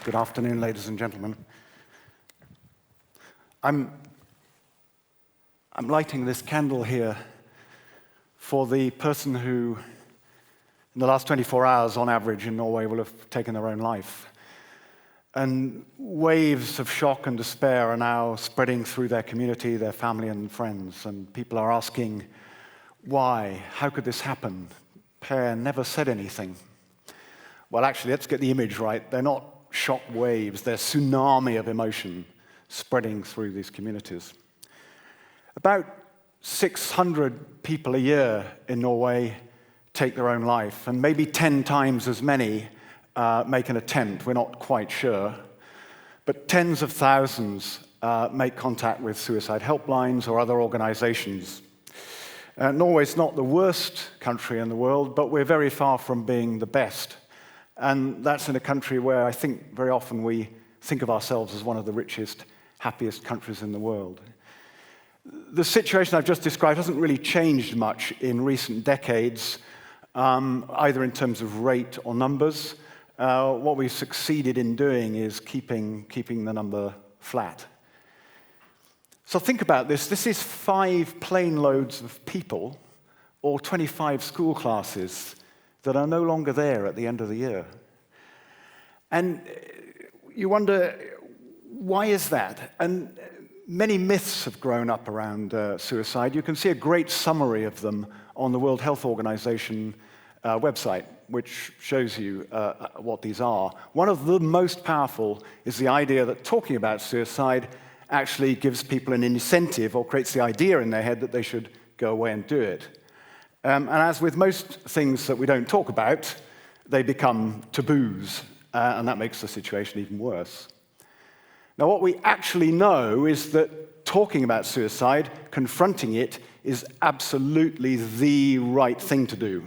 Good afternoon, ladies and gentlemen. I'm lighting this candle here for the person who, in the last 24 hours on average in Norway, will have taken their own life. And waves of shock and despair are now spreading through their community, their family and friends. And people are asking, why? How could this happen? Per never said anything. Well, actually, let's get the image right. They're not shock waves. They're tsunami of emotion spreading through these communities. About 600 people a year in Norway take their own life, and maybe 10 times as many make an attempt. We're not quite sure. But tens of thousands make contact with suicide helplines or other organizations. Norway's not the worst country in the world, but we're very far from being the best. And that's in a country where I think very often we think of ourselves as one of the richest, happiest countries in the world. The situation I've just described hasn't really changed much in recent decades, either in terms of rate or numbers. What we've succeeded in doing is keeping the number flat. So think about this. This is 5 plane loads of people, or 25 school classes, that are no longer there at the end of the year. And you wonder, why is that? And many myths have grown up around suicide. You can see a great summary of them on the World Health Organization website, which shows you what these are. One of the most powerful is the idea that talking about suicide actually gives people an incentive or creates the idea in their head that they should go away and do it. And as with most things that we don't talk about, they become taboos, and that makes the situation even worse. Now, what we actually know is that talking about suicide, confronting it, is absolutely the right thing to do.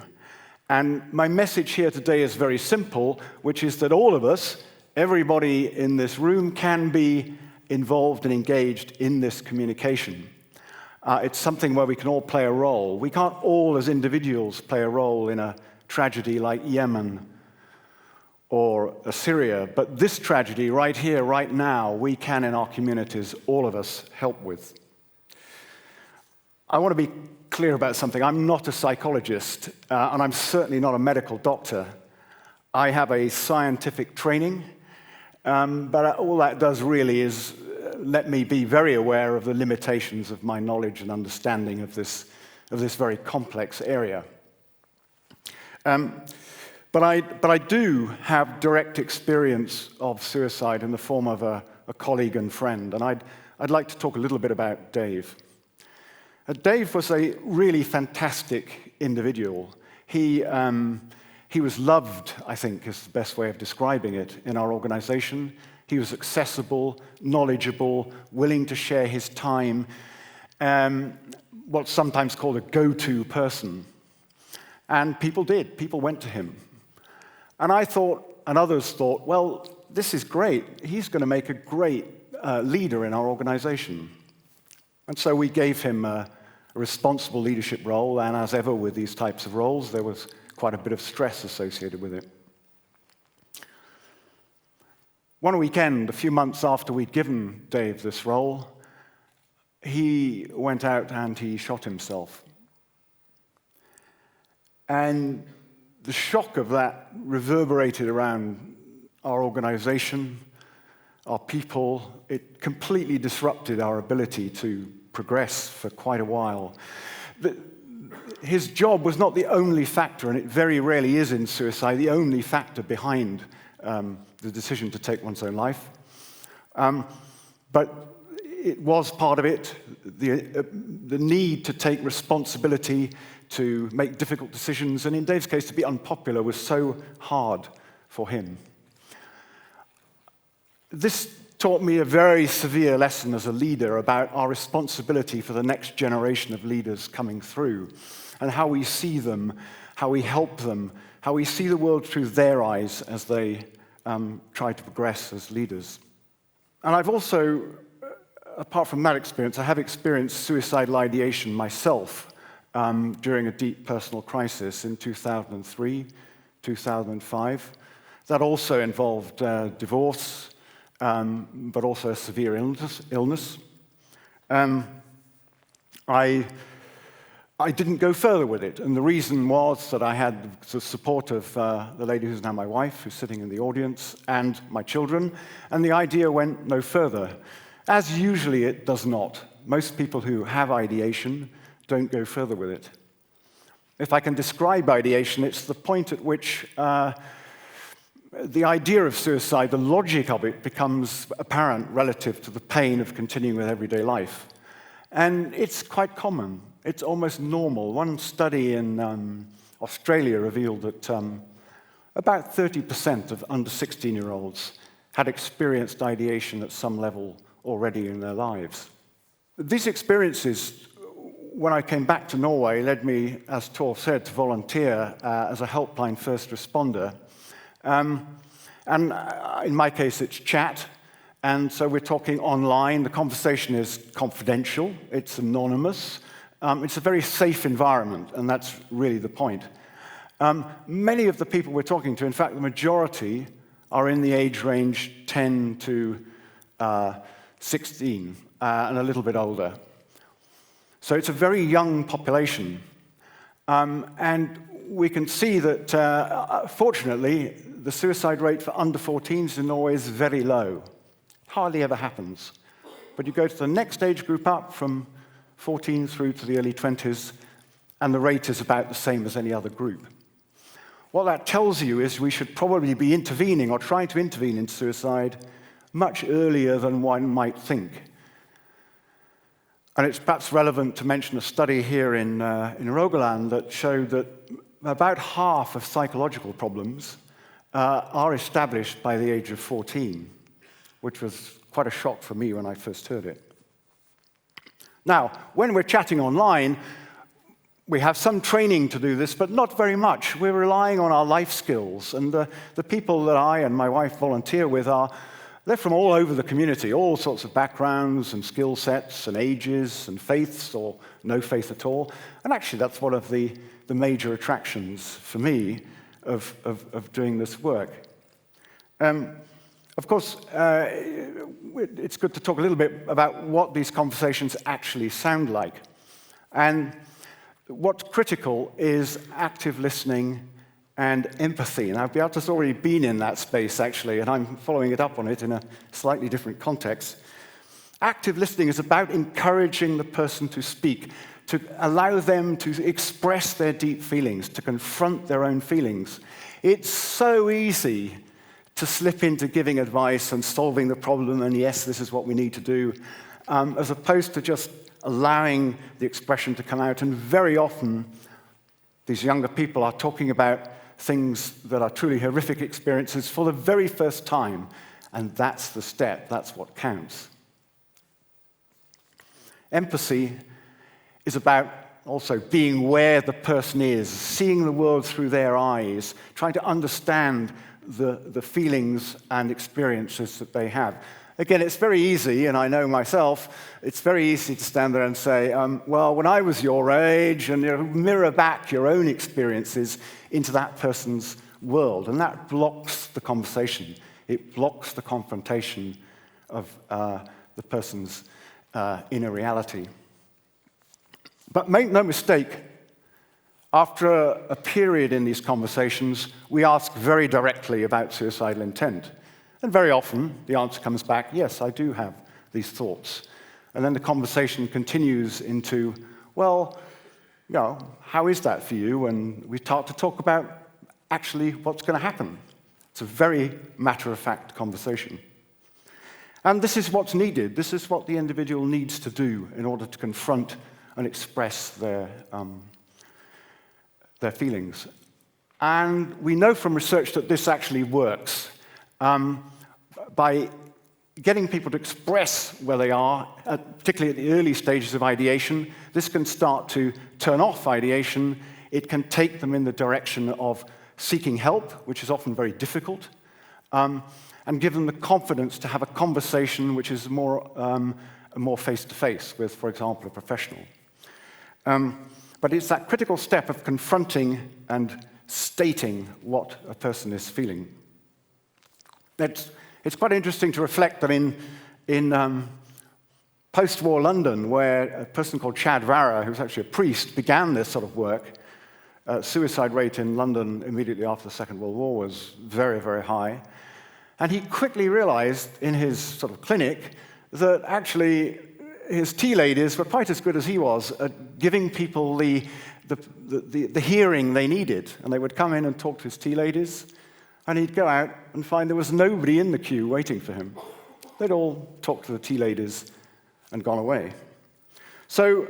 And my message here today is very simple, which is that all of us, everybody in this room, can be involved and engaged in this communication. It's something where we can all play a role. We can't all, as individuals, play a role in a tragedy like Yemen or Syria, but this tragedy right here, right now, we can, in our communities, all of us, help with. I want to be clear about something. I'm not a psychologist, and I'm certainly not a medical doctor. I have a scientific training, but all that does really is let me be very aware of the limitations of my knowledge and understanding of this very complex area. But I do have direct experience of suicide in the form of a colleague and friend, and I'd like to talk a little bit about Dave. Dave was a really fantastic individual. He was loved, I think, is the best way of describing it, in our organization. He was accessible, knowledgeable, willing to share his time, what's sometimes called a go-to person. And people did. People went to him. And I thought, and others thought, well, this is great. He's going to make a great leader in our organization. And so we gave him a responsible leadership role, and as ever with these types of roles, there was quite a bit of stress associated with it. One weekend, a few months after we'd given Dave this role, he went out and he shot himself. And the shock of that reverberated around our organization, our people. It completely disrupted our ability to progress for quite a while. His job was not the only factor, and it very rarely is in suicide, the only factor behind the decision to take one's own life. But it was part of it, the need to take responsibility, to make difficult decisions, and in Dave's case, to be unpopular was so hard for him. This taught me a very severe lesson as a leader about our responsibility for the next generation of leaders coming through, and how we see them, how we help them, how we see the world through their eyes as they try to progress as leaders. And I've also, apart from that experience, I have experienced suicidal ideation myself during a deep personal crisis in 2003, 2005. That also involved divorce, but also a severe illness. I didn't go further with it, and the reason was that I had the support of the lady who's now my wife, who's sitting in the audience, and my children, and the idea went no further. As usually it does not. Most people who have ideation don't go further with it. If I can describe ideation, it's the point at which the idea of suicide, the logic of it, becomes apparent relative to the pain of continuing with everyday life. And it's quite common. It's almost normal. One study in Australia revealed that about 30% of under 16-year-olds had experienced ideation at some level already in their lives. These experiences, when I came back to Norway, led me, as Tor said, to volunteer as a helpline first responder. And in my case, it's chat. And so we're talking online. The conversation is confidential. It's anonymous. It's a very safe environment, and that's really the point. Many of the people we're talking to, in fact, the majority, are in the age range 10 to 16, and a little bit older. So it's a very young population. And we can see that, fortunately, the suicide rate for under 14s in Norway is very low. Hardly ever happens. But you go to the next age group up from 14 through to the early 20s, and the rate is about the same as any other group. What that tells you is we should probably be intervening or trying to intervene in suicide much earlier than one might think. And it's perhaps relevant to mention a study here in Rogaland that showed that about half of psychological problems are established by the age of 14, which was quite a shock for me when I first heard it. Now, when we're chatting online, we have some training to do this, but not very much. We're relying on our life skills, and the people that I and my wife volunteer with they're from all over the community, all sorts of backgrounds and skill sets and ages and faiths or no faith at all. And actually, that's one of the major attractions for me of doing this work. Of course, it's good to talk a little bit about what these conversations actually sound like. And what's critical is active listening and empathy. And Beata's already been in that space, actually, and I'm following it up on it in a slightly different context. Active listening is about encouraging the person to speak, to allow them to express their deep feelings, to confront their own feelings. It's so easy to slip into giving advice and solving the problem, and yes, this is what we need to do, as opposed to just allowing the expression to come out. And very often, these younger people are talking about things that are truly horrific experiences for the very first time, and that's the step, that's what counts. Empathy is about also being where the person is, seeing the world through their eyes, trying to understand the feelings and experiences that they have. Again, it's very easy, and I know myself, it's very easy to stand there and say, well, when I was your age, and mirror back your own experiences into that person's world, and that blocks the conversation. It blocks the confrontation of the person's inner reality. But make no mistake, after a period in these conversations, we ask very directly about suicidal intent. And very often, the answer comes back, yes, I do have these thoughts. And then the conversation continues into, well, how is that for you? And we start to talk about actually what's going to happen. It's a very matter-of-fact conversation. And this is what's needed. This is what the individual needs to do in order to confront and express their feelings. And we know from research that this actually works. By getting people to express where they are, particularly at the early stages of ideation, this can start to turn off ideation. It can take them in the direction of seeking help, which is often very difficult, and give them the confidence to have a conversation which is more face-to-face with, for example, a professional. But it's that critical step of confronting and stating what a person is feeling. It's quite interesting to reflect that in post-war London, where a person called Chad Varra, who's actually a priest, began this sort of work, suicide rate in London immediately after the Second World War was very, very high. And he quickly realized in his sort of clinic that actually his tea ladies were quite as good as he was at giving people the hearing they needed. And they would come in and talk to his tea ladies, and he'd go out and find there was nobody in the queue waiting for him. They'd all talked to the tea ladies and gone away. So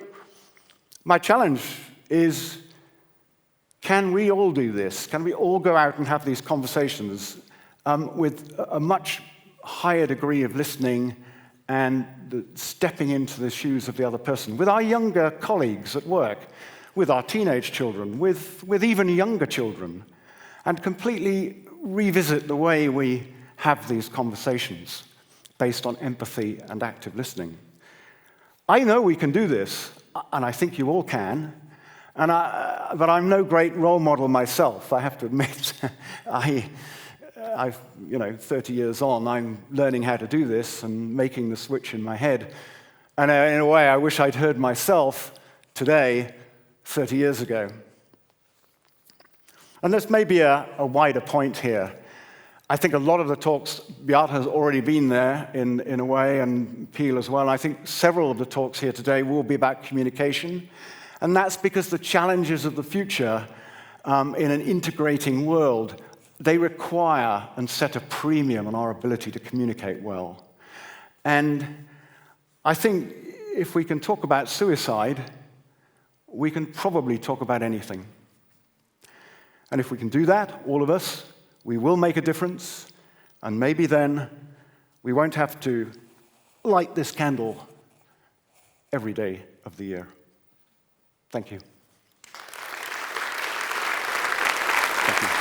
my challenge is, can we all do this? Can we all go out and have these conversations with a much higher degree of listening and stepping into the shoes of the other person, with our younger colleagues at work, with our teenage children, with even younger children, and completely revisit the way we have these conversations based on empathy and active listening. I know we can do this, and I think you all can, but I'm no great role model myself, I have to admit. I've 30 years on, I'm learning how to do this and making the switch in my head. And in a way, I wish I'd heard myself today, 30 years ago. And there's maybe a wider point here. I think a lot of the talks, Beate has already been there in a way, and Peel as well. I think several of the talks here today will be about communication. And that's because the challenges of the future in an integrating world, they require and set a premium on our ability to communicate well. And I think if we can talk about suicide, we can probably talk about anything. And if we can do that, all of us, we will make a difference, and maybe then we won't have to light this candle every day of the year. Thank you. Thank you.